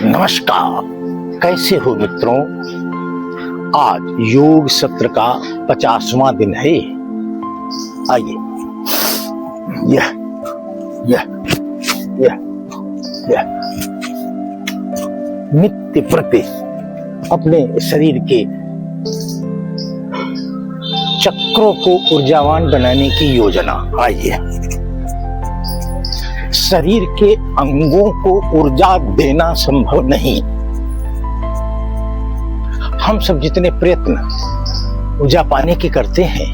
नमस्कार, कैसे हो मित्रों। आज योग सत्र का 50वां दिन है। आइए यह नित्य प्रति अपने शरीर के चक्रों को ऊर्जावान बनाने की योजना। आइए, शरीर के अंगों को ऊर्जा देना संभव नहीं। हम सब जितने प्रयत्न ऊर्जा पाने के करते हैं,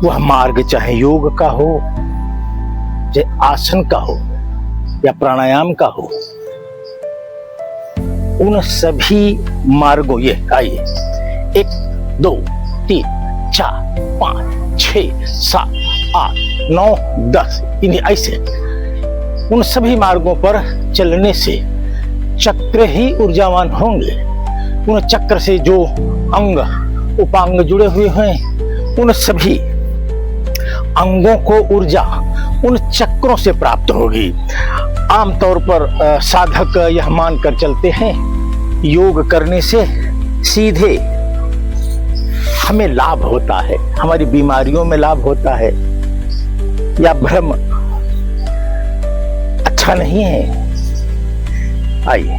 वह मार्ग चाहे योग का हो, चाहे आसन का हो या प्राणायाम का हो, उन सभी मार्गों, ये आइए 1 2 3 4 5 6 7 8 9 10 इन्हीं ऐसे उन सभी मार्गों पर चलने से चक्र ही ऊर्जावान होंगे। उन चक्र से जो अंग उपांग जुड़े हुए हैं, उन सभी अंगों को ऊर्जा उन चक्रों से प्राप्त होगी। आमतौर पर साधक यह मानकर चलते हैं, योग करने से सीधे हमें लाभ होता है, हमारी बीमारियों में लाभ होता है। यह भ्रम अच्छा नहीं है। आइए,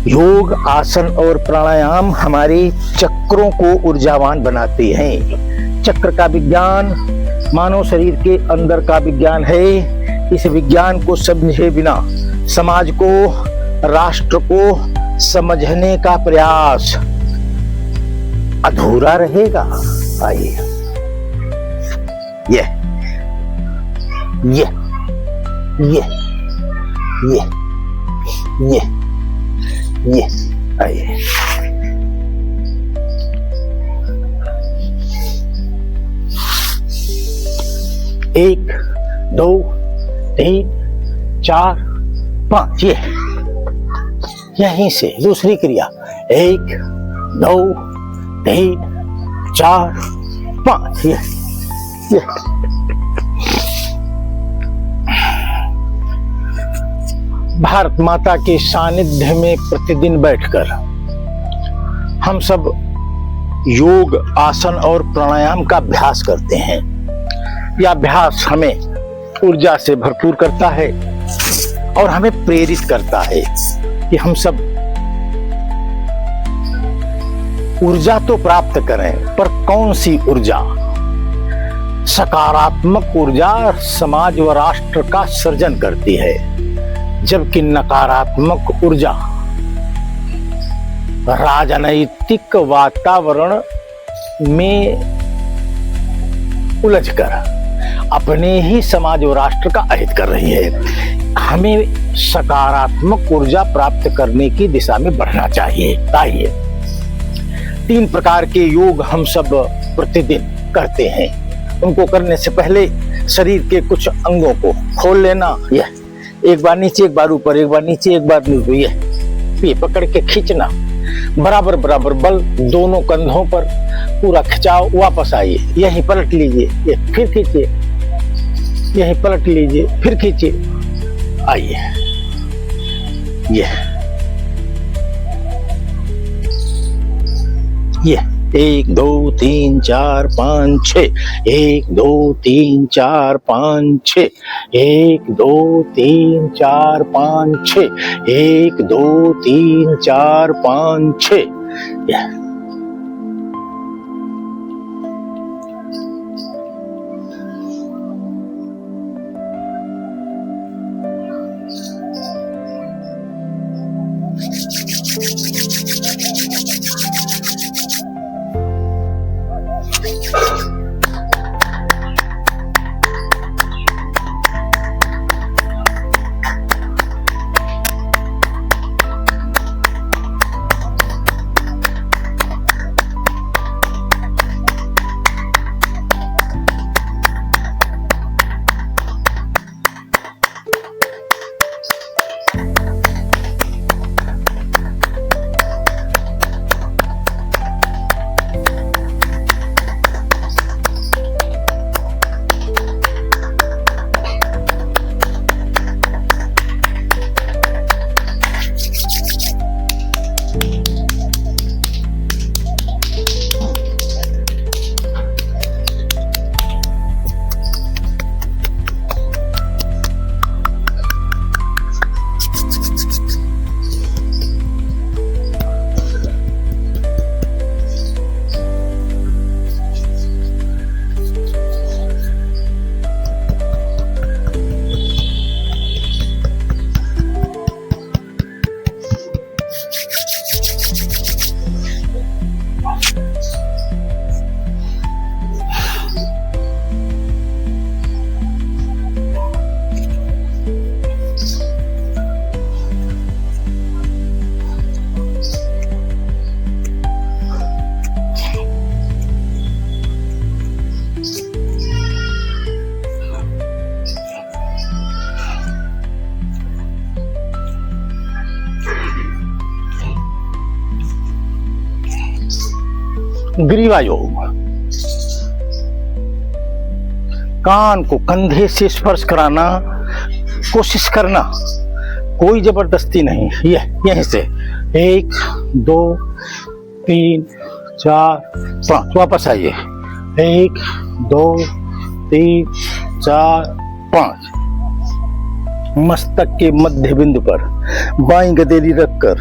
योग, आसन और प्राणायाम हमारे चक्रों को ऊर्जावान बनाते हैं। चक्र का विज्ञान मानव शरीर के अंदर का विज्ञान है। इस विज्ञान को समझे बिना समाज को, राष्ट्र को समझने का प्रयास अधूरा रहेगा। आइए, ये आइए, 1 2 3 4 5 यहीं से दूसरी क्रिया 1 2 3 4 5 ये भारत माता के सानिध्य में प्रतिदिन बैठकर हम सब योग, आसन और प्राणायाम का अभ्यास करते हैं। यह अभ्यास हमें ऊर्जा से भरपूर करता है और हमें प्रेरित करता है कि हम सब ऊर्जा तो प्राप्त करें, पर कौन सी ऊर्जा? सकारात्मक ऊर्जा समाज व राष्ट्र का सृजन करती है, जबकि नकारात्मक ऊर्जा राजनैतिक वातावरण में उलझकर अपने ही समाज व राष्ट्र का अहित कर रही है। हमें सकारात्मक ऊर्जा प्राप्त करने की दिशा में बढ़ना चाहिए। आइए, 3 प्रकार के योग हम सब प्रतिदिन करते हैं। उनको करने से पहले शरीर के कुछ अंगों को खोल लेना। यह एक बार नीचे, एक बार ऊपर, एक बार नीचे, एक बार ऊपर, ये पकड़ के खींचना। बराबर बराबर बल दोनों कंधों पर, पूरा खिंचाव। वापस आइए, यहीं पलट लीजिए, ये फिर खींचिए, यहीं पलट लीजिए, फिर खींचिए। आइए, ये 1 2 3 4 5 6 1 2 3 4 5 6 1 2 3 4 5 6 1 2 3 4 5 6। ग्रीवा योग। कान को कंधे से स्पर्श कराना, कोशिश करना, कोई जबरदस्ती नहीं। यहीं से 1 2 3 4 5 वापस आइए। 1 2 3 4 5। मस्तक के मध्य बिंदु पर बाईं गदेली रखकर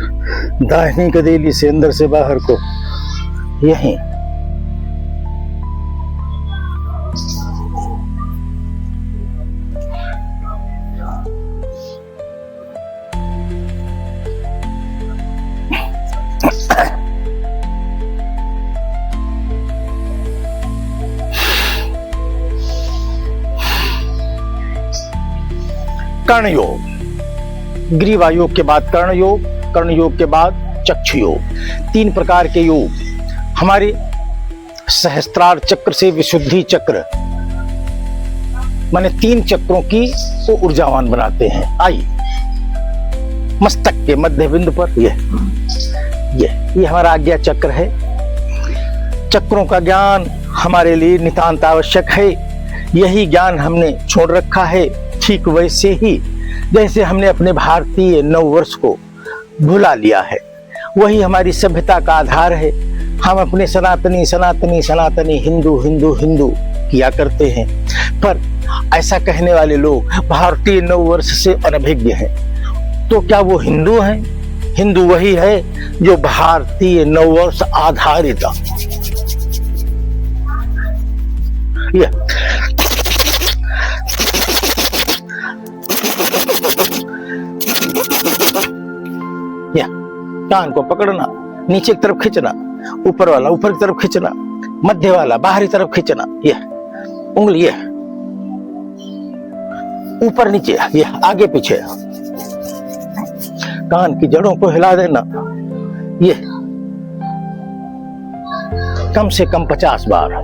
दाहिनी गदेली से अंदर से बाहर को यहीं कर्ण योग। ग्रीवा योग के बाद कर्ण योग, कर्ण योग के बाद चक्षु योग। 3 प्रकार के योग हमारे सहस्त्रार चक्र से विशुद्धि चक्र माने 3 चक्रों की को ऊर्जावान बनाते हैं। आइए, मस्तक के मध्य बिंदु पर ये हमारा आज्ञा चक्र है। चक्रों का ज्ञान हमारे लिए नितांत आवश्यक है। यही ज्ञान हमने छोड़ रखा है, ठीक वैसे ही जैसे हमने अपने भारतीय नववर्ष को भुला लिया है। वही हमारी सभ्यता का आधार है। हम अपने सनातनी सनातनी सनातनी हिंदू हिंदू हिंदू किया करते हैं, पर ऐसा कहने वाले लोग भारतीय नववर्ष से अनभिज्ञ हैं। तो क्या वो हिंदू हैं? हिंदू वही है जो भारतीय नववर्ष आधारित कान को पकड़ना, नीचे की तरफ खींचना, ऊपर वाला ऊपर की तरफ खींचना, मध्य वाला बाहरी तरफ खींचना, उंगली ऊपर नीचे, आगे पीछे। कान की जड़ों को हिला देना, कम से कम 50 बार।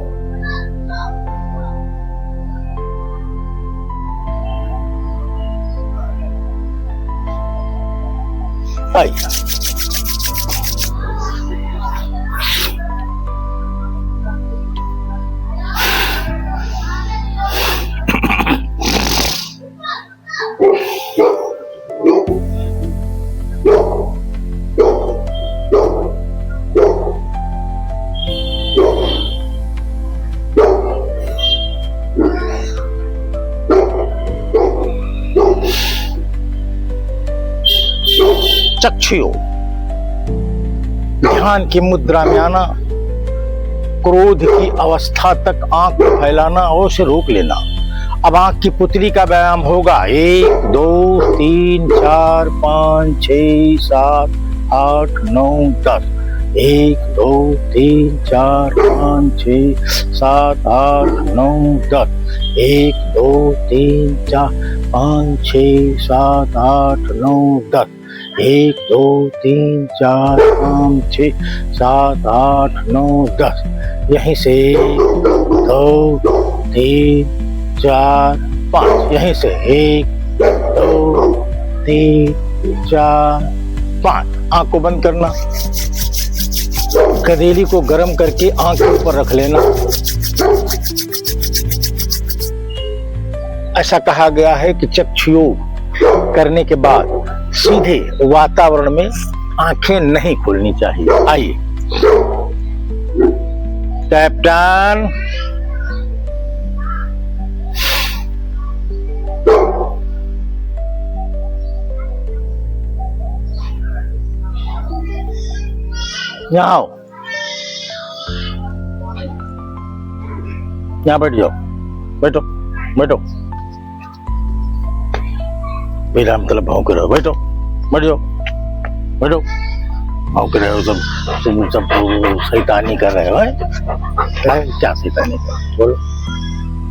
चक्षु योग। ध्यान की मुद्रा में आना, क्रोध की अवस्था तक आंख को फैलाना और उसे रोक लेना। अब आंख की पुतली का व्यायाम होगा। 1 2 3 4 5 6 7 8 9 10। 1 2 3 4 5 6 7 8 9 10। 1 2 3 4 5 6 7 8 9 10। 1 2 3 4 5 6 7 8 9 10। यहीं से 2 3 4 5। यहीं से 1 2 3 4 5। आंख को बंद करना, गदेली को गर्म करके आंख के ऊपर रख लेना। ऐसा कहा गया है कि चक्षु योग करने के बाद सीधे वातावरण में आंखें नहीं खोलनी चाहिए। आइए, कैप्टन यहाँ आओ, यहाँ बैठ जाओ, बैठो बैठो, मेरा मतलब भाव करो, बैठो बैठ जाओ, बैठो। भाव कर रहे हो तुम सब शैतानी कर रहे हो, क्या शैतानी कर? बोलो,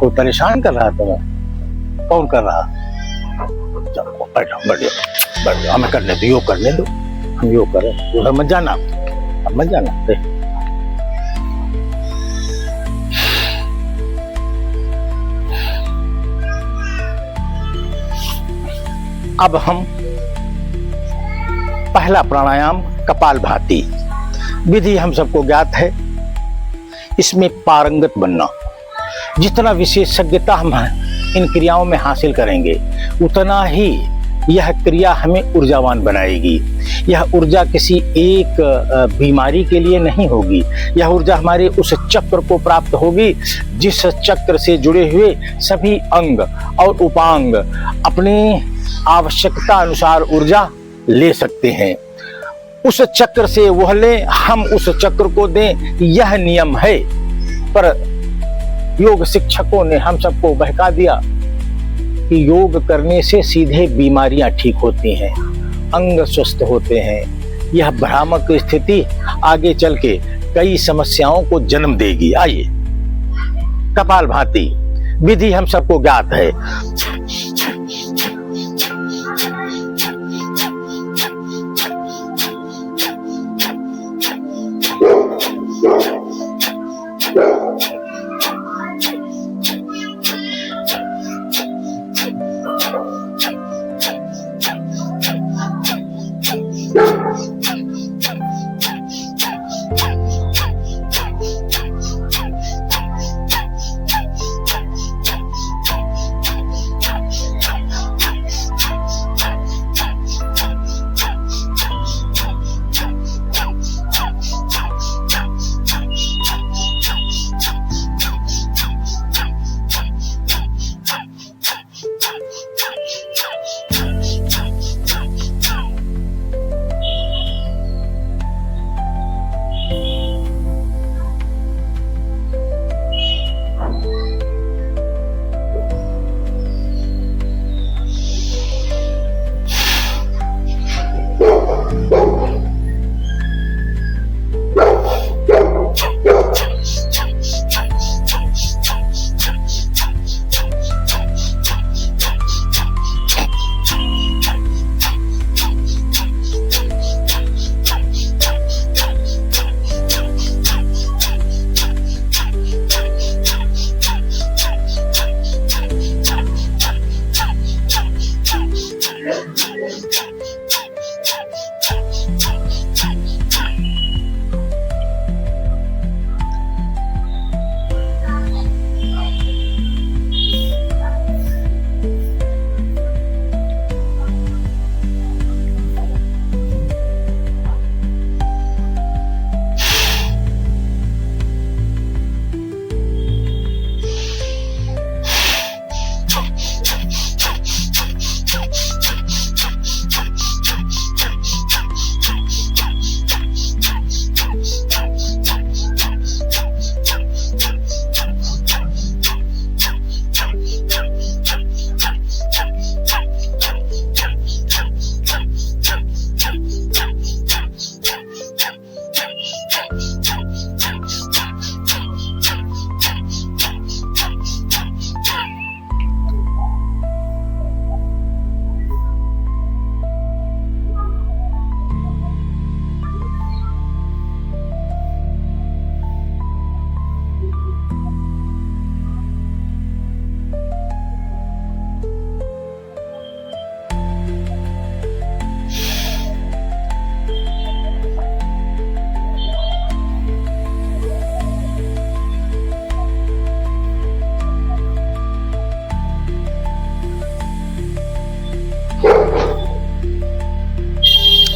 कोई परेशान कर रहा तुम्हें? कौन कर रहा? चलो बैठो, बैठ जाओ, बैठ जाओ, हमें करने दो, योग करने दो, हम योग करें। उधर मत जाना, अब मत जाना। अब हम पहला प्राणायाम कपालभाति विधि हम सबको ज्ञात है। इसमें पारंगत बनना। जितना विशेषज्ञता हम इन क्रियाओं में हासिल करेंगे उतना ही यह क्रिया हमें ऊर्जावान बनाएगी। यह ऊर्जा किसी एक बीमारी के लिए नहीं होगी, यह ऊर्जा हमारे उस चक्र को प्राप्त होगी जिस चक्र से जुड़े हुए सभी अंग और उपांग अपनी आवश्यकता अनुसार ऊर्जा ले सकते हैं। उस चक्र से वह ले, हम उस चक्र को दें, यह नियम है। पर योग शिक्षकों ने हम सबको बहका दिया कि योग करने से सीधे बीमारियां ठीक होती हैं, अंग स्वस्थ होते हैं। यह भ्रामक स्थिति आगे चल के कई समस्याओं को जन्म देगी। आइए, कपालभाति विधि हम सबको ज्ञात है।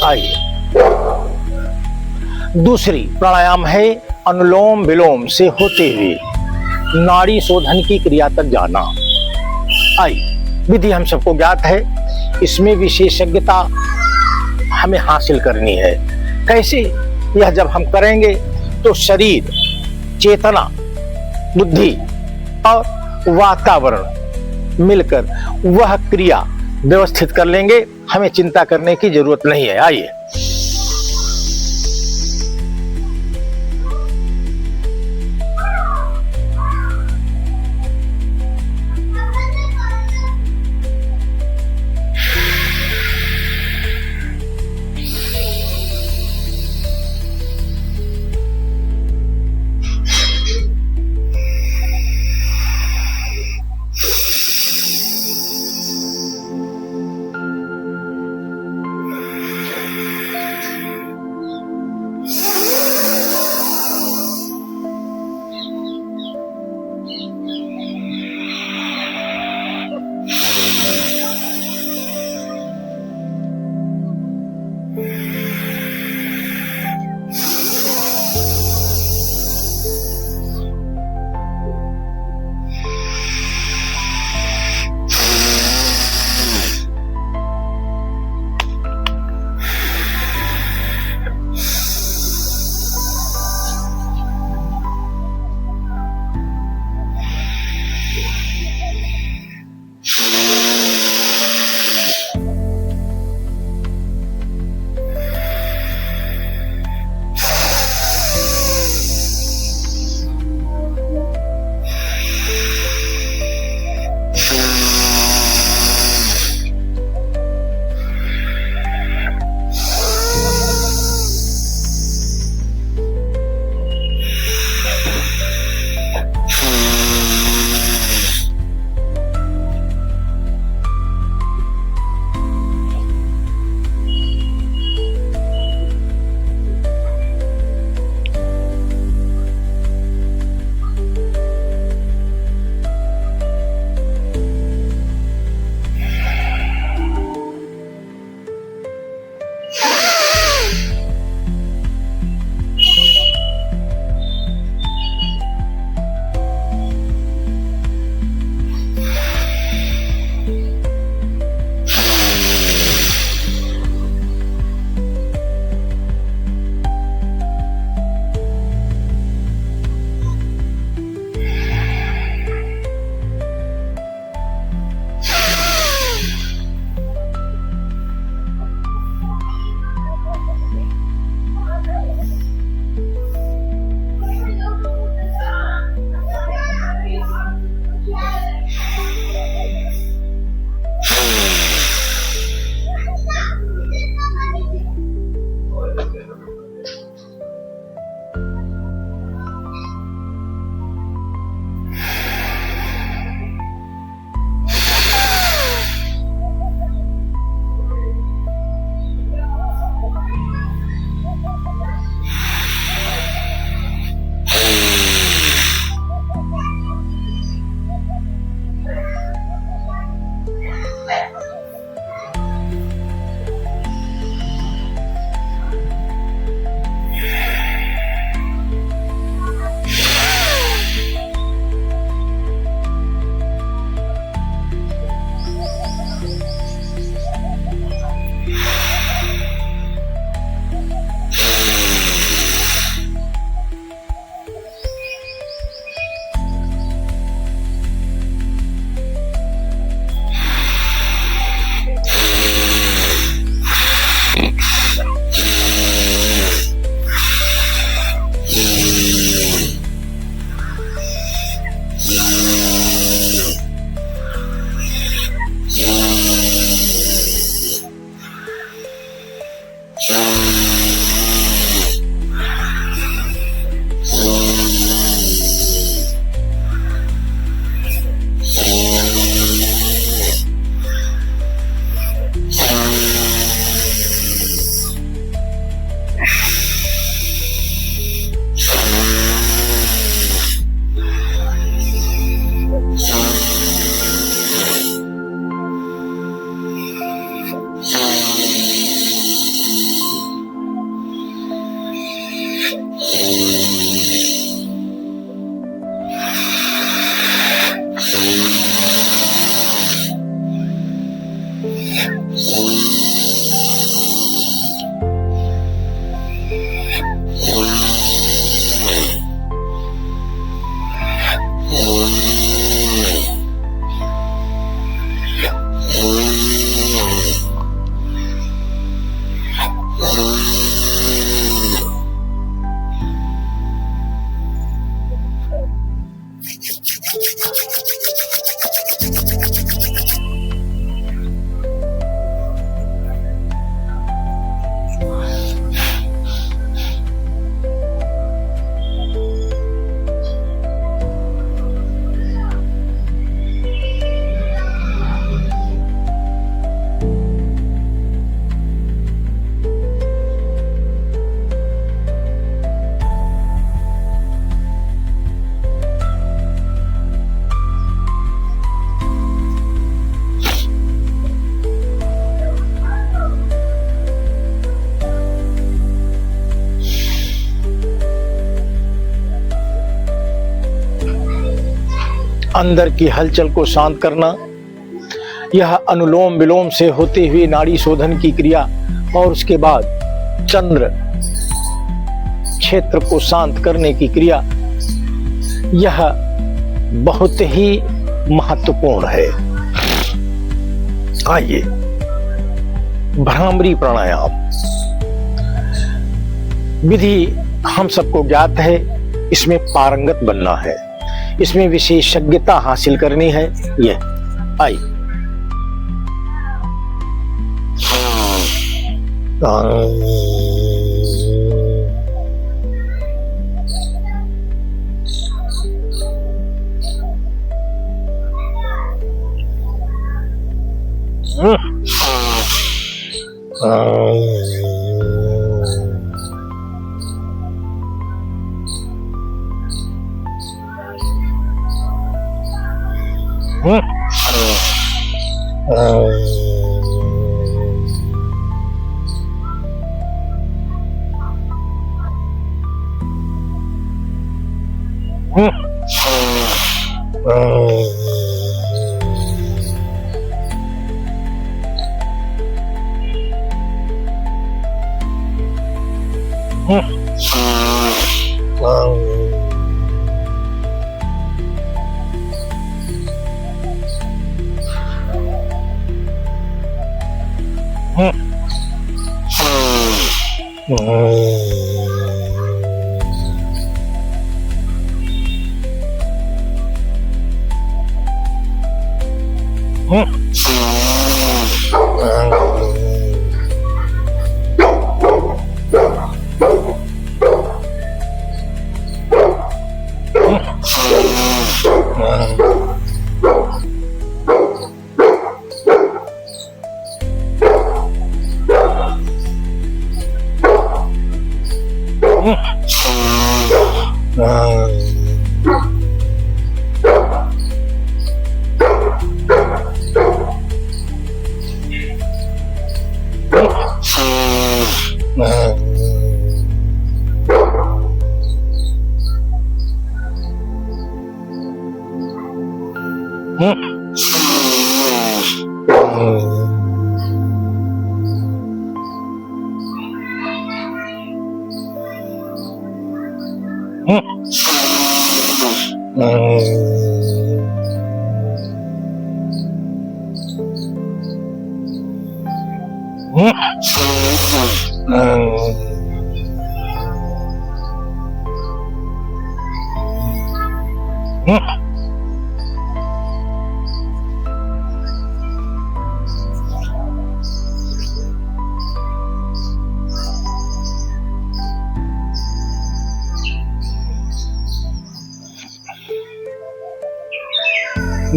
आइए, दूसरी प्राणायाम है अनुलोम विलोम से होते हुए नाड़ी शोधन की क्रिया तक जाना। आइए, विधि हम सबको ज्ञात है, इसमें विशेषज्ञता हमें हासिल करनी है। कैसे? यह जब हम करेंगे तो शरीर, चेतना, बुद्धि और वातावरण मिलकर वह क्रिया व्यवस्थित कर लेंगे, हमें चिंता करने की जरूरत नहीं है। आइए, अंदर की हलचल को शांत करना, यह अनुलोम विलोम से होते हुए नाड़ी शोधन की क्रिया और उसके बाद चंद्र क्षेत्र को शांत करने की क्रिया, यह बहुत ही महत्वपूर्ण है। आइए, भ्रामरी प्राणायाम विधि हम सबको ज्ञात है, इसमें पारंगत बनना है, इसमें विशेषज्ञता हासिल करनी है। यह आइए,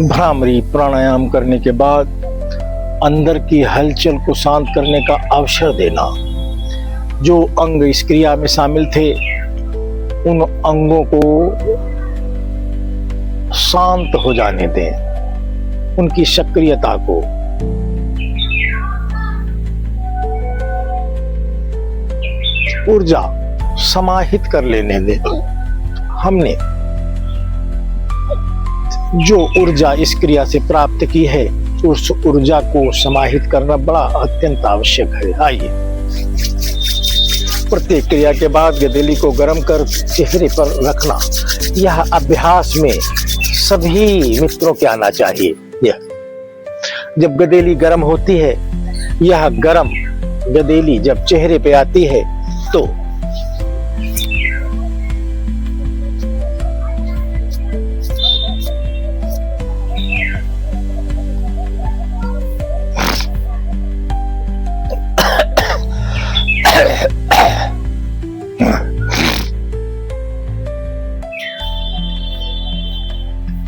भ्रामरी प्राणायाम करने के बाद अंदर की हलचल को शांत करने का अवसर देना। जो अंग इस क्रिया में शामिल थे उन अंगों को शांत हो जाने दें, उनकी सक्रियता को। ऊर्जा समाहित कर लेने दें। हमने जो ऊर्जा इस क्रिया से प्राप्त की है उस ऊर्जा को समाहित करना बड़ा अत्यंत आवश्यक है। आइए, प्रत्येक क्रिया के बाद गदेली को गर्म कर चेहरे पर रखना। यह अभ्यास में सभी मित्रों के आना चाहिए। यह जब गदेली गर्म होती है, यह गर्म गदेली जब चेहरे पे आती है तो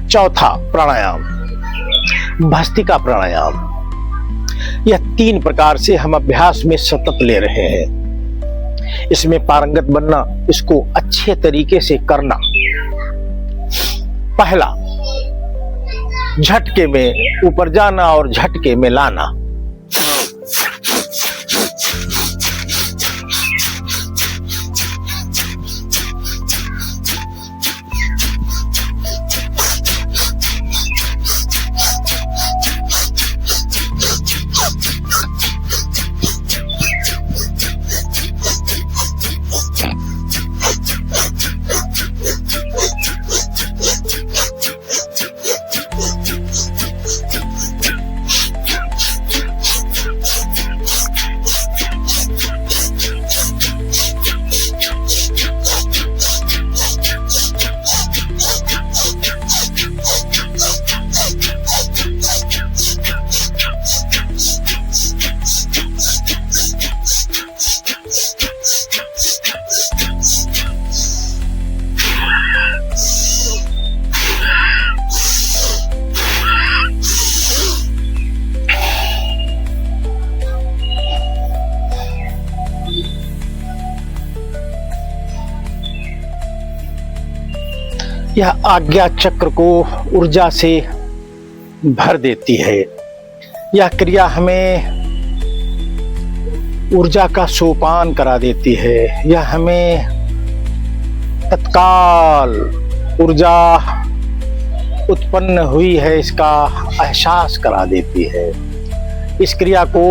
चौथा प्राणायाम भस्त्रिका प्राणायाम। यह 3 प्रकार से हम अभ्यास में सतत ले रहे हैं। इसमें पारंगत बनना, इसको अच्छे तरीके से करना। पहला, झटके में ऊपर जाना और झटके में लाना। यह आज्ञा चक्र को ऊर्जा से भर देती है। यह क्रिया हमें ऊर्जा का सोपान करा देती है। यह हमें तत्काल ऊर्जा उत्पन्न हुई है इसका एहसास करा देती है। इस क्रिया को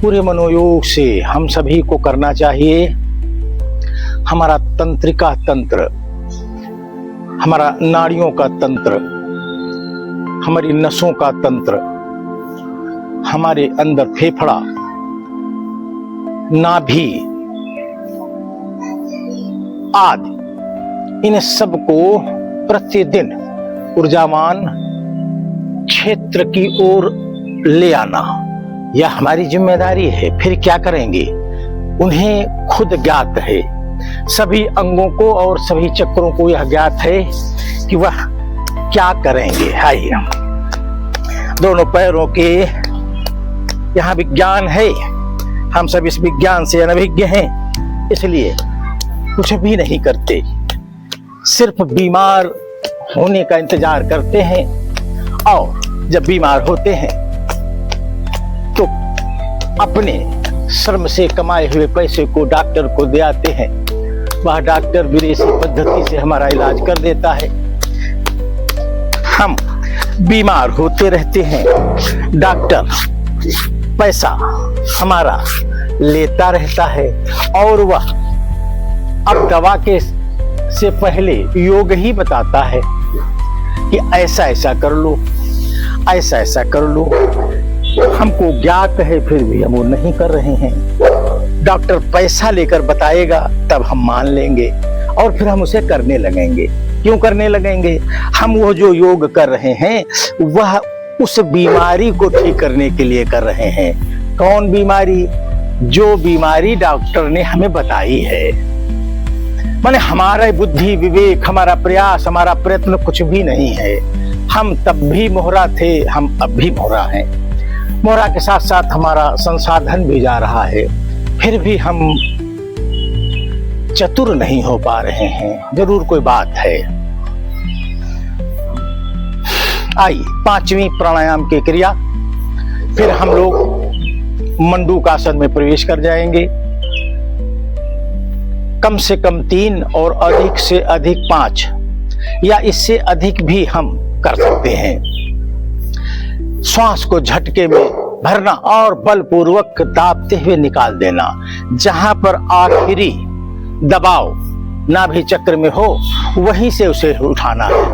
पूरे मनोयोग से हम सभी को करना चाहिए। हमारा तंत्रिका तंत्र, हमारा नाड़ियों का तंत्र, हमारी नसों का तंत्र, हमारे अंदर फेफड़ा, नाभि आदि, इन सब को प्रतिदिन ऊर्जावान क्षेत्र की ओर ले आना, यह हमारी जिम्मेदारी है। फिर क्या करेंगे? उन्हें खुद ज्ञात है, सभी अंगों को और सभी चक्रों को यह ज्ञात है कि वह क्या करेंगे। आइए, दोनों पैरों के यहाँ विज्ञान है। हम सब इस विज्ञान से अनभिज्ञ हैं, इसलिए कुछ भी नहीं करते, सिर्फ बीमार होने का इंतजार करते हैं। और जब बीमार होते हैं तो अपने श्रम से कमाए हुए पैसे को डॉक्टर को दे आते हैं। वह डॉक्टर विदेशी पद्धति से हमारा इलाज कर देता है। हम बीमार होते रहते हैं, डॉक्टर पैसा हमारा लेता रहता है और वह अब दवा के से पहले योग ही बताता है कि ऐसा ऐसा कर लो, ऐसा ऐसा कर लो। हमको ज्ञात है, फिर भी हम वो नहीं कर रहे हैं। डॉक्टर पैसा लेकर बताएगा तब हम मान लेंगे और फिर हम उसे करने लगेंगे। क्यों करने लगेंगे? हम वो जो योग कर रहे हैं वह उस बीमारी को ठीक करने के लिए कर रहे हैं। कौन बीमारी? जो बीमारी डॉक्टर ने हमें बताई है। माने हमारा बुद्धि विवेक, हमारा प्रयास, हमारा प्रयत्न कुछ भी नहीं है। हम तब भी मोहरा थे, हम अब भी मोहरा हैं। मोहरा के साथ साथ हमारा संसाधन भी जा रहा है, फिर भी हम चतुर नहीं हो पा रहे हैं। जरूर कोई बात है। आइए, 5वीं प्राणायाम की क्रिया। फिर हम लोग मंडूकासन में प्रवेश कर जाएंगे। कम से कम 3 और अधिक से अधिक 5 या इससे अधिक भी हम कर सकते हैं। श्वास को झटके में भरना और बलपूर्वक दाबते हुए निकाल देना। जहां पर आखिरी दबाव नाभि चक्र में हो वहीं से उसे उठाना है।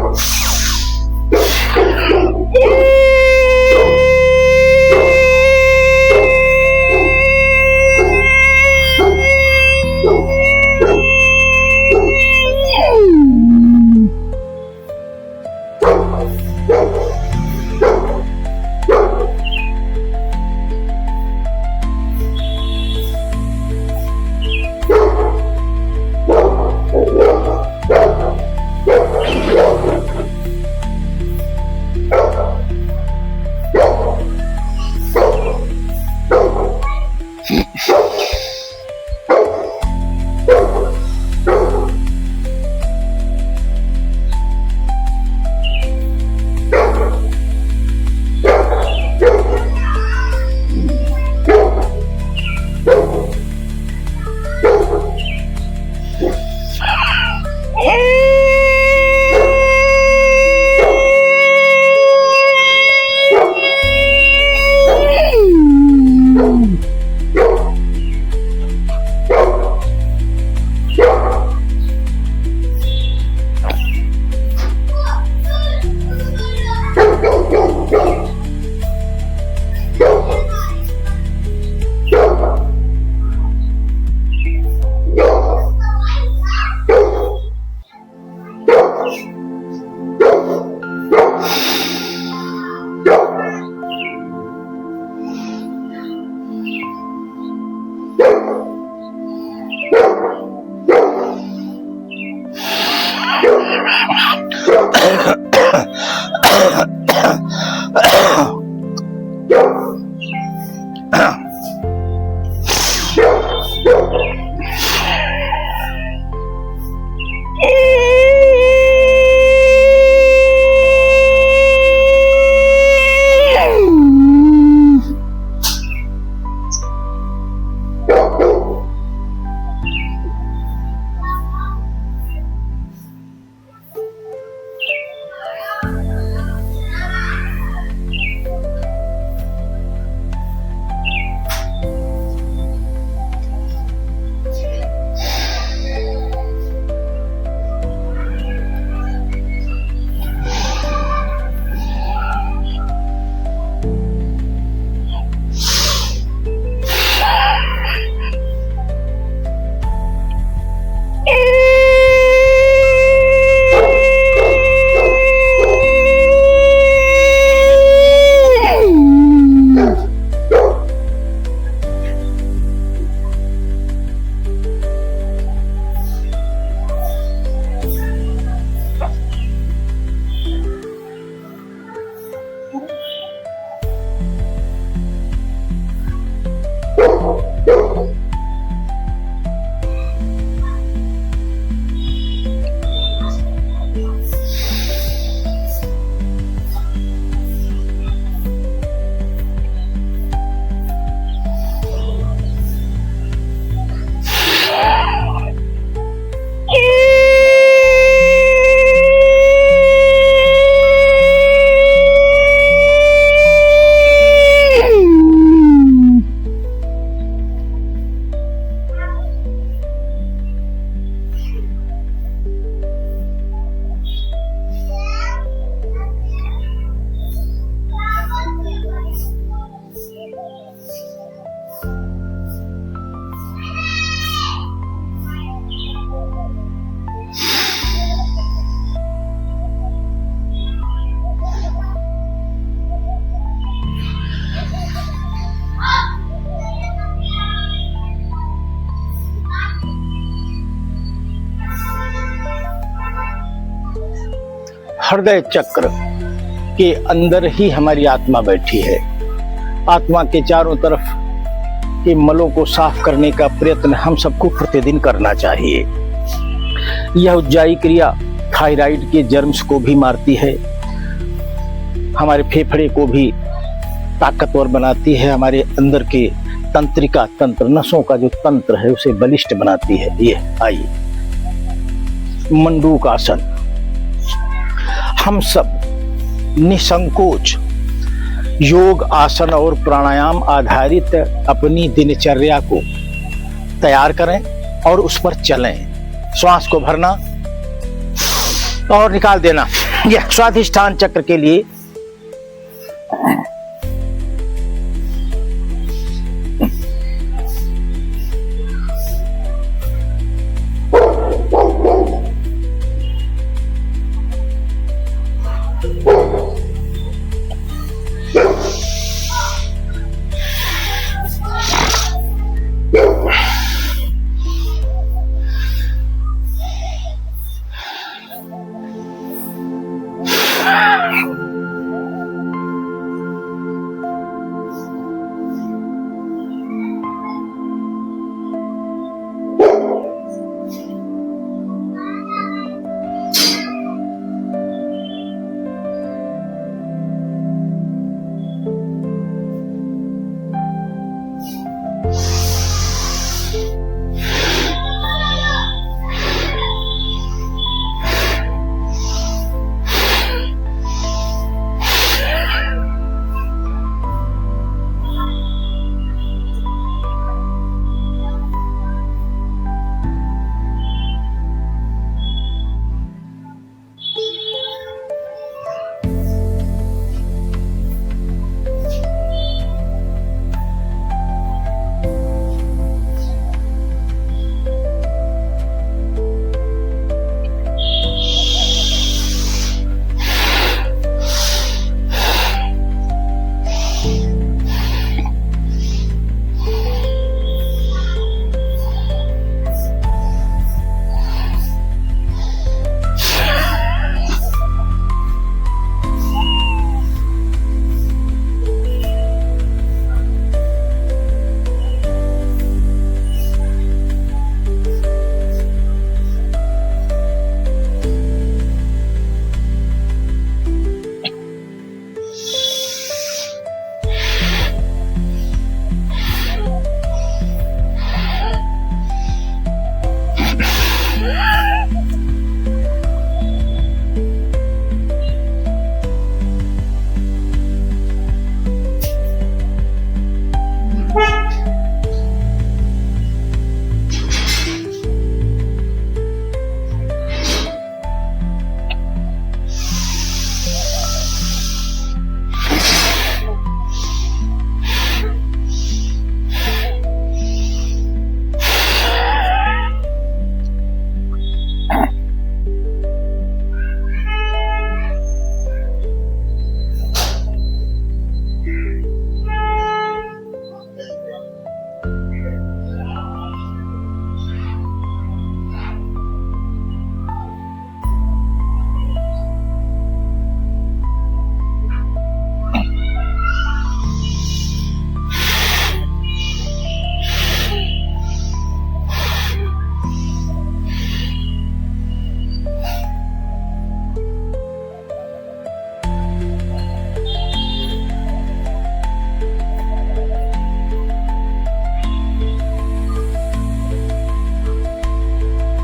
हृदय चक्र के अंदर ही हमारी आत्मा बैठी है। आत्मा के चारों तरफ के मलों को साफ करने का प्रयत्न हम सबको प्रतिदिन करना चाहिए। यह उज्जाई क्रिया थायराइड के जर्म्स को भी मारती है, हमारे फेफड़े को भी ताकतवर बनाती है, हमारे अंदर के तंत्रिका तंत्र, नसों का जो तंत्र है उसे बलिष्ठ बनाती है। ये आइए मंडूक आसन। हम सब निसंकोच योग आसन और प्राणायाम आधारित अपनी दिनचर्या को तैयार करें और उस पर चलें। श्वास को भरना और निकाल देना। यह स्वाधिष्ठान चक्र के लिए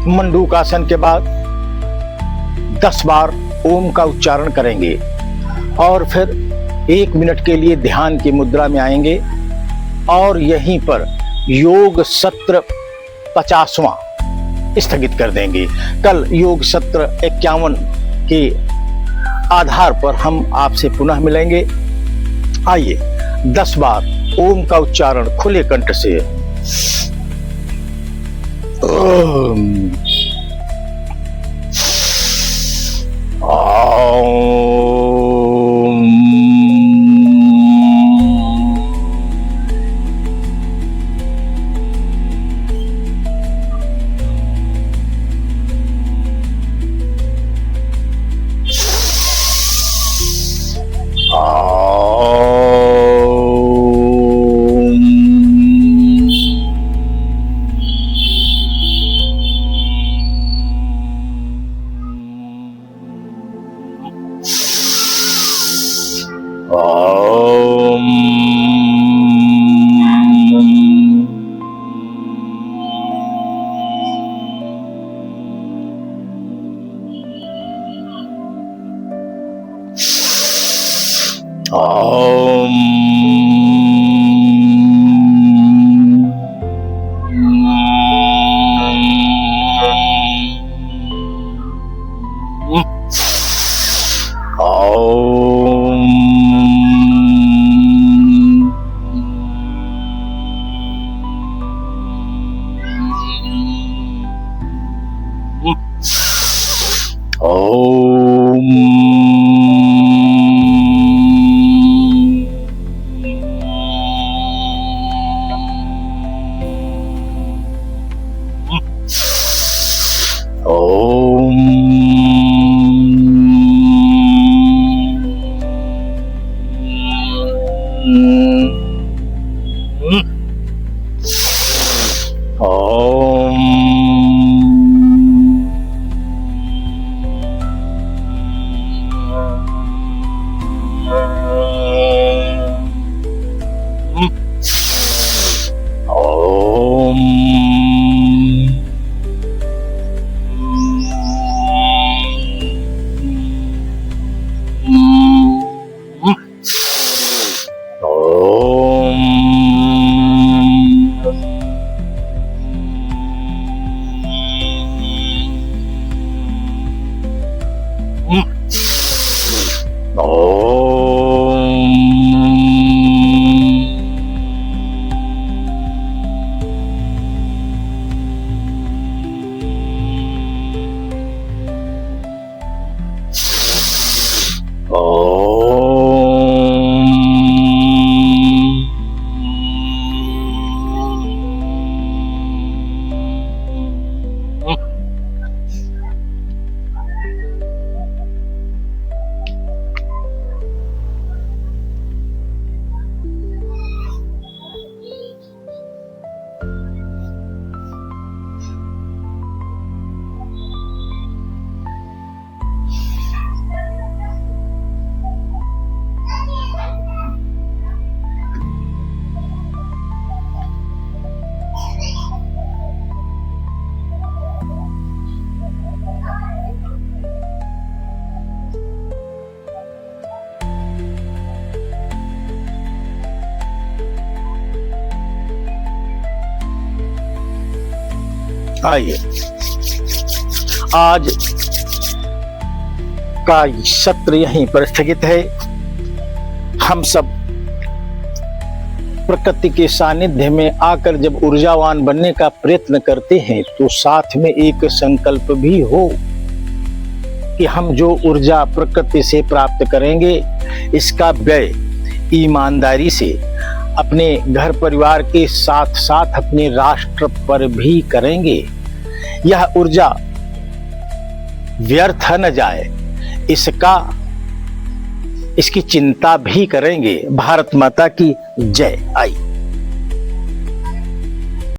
मंडूक आसन के बाद 10 बार ओम का उच्चारण करेंगे और फिर 1 मिनट के लिए ध्यान की मुद्रा में आएंगे और यहीं पर योग सत्र 50वां स्थगित कर देंगे। कल योग सत्र 51 के आधार पर हम आपसे पुनः मिलेंगे। आइए 10 बार ओम का उच्चारण खुले कंठ से। ओम ओम आइए, आज का सत्र यहीं पर स्थगित है। हम सब प्रकृति के सानिध्य में आकर जब ऊर्जावान बनने का प्रयत्न करते हैं तो साथ में एक संकल्प भी हो कि हम जो ऊर्जा प्रकृति से प्राप्त करेंगे इसका व्यय ईमानदारी से अपने घर परिवार के साथ साथ अपने राष्ट्र पर भी करेंगे। यह ऊर्जा व्यर्थ न जाए इसकी चिंता भी करेंगे। भारत माता की जय। आई।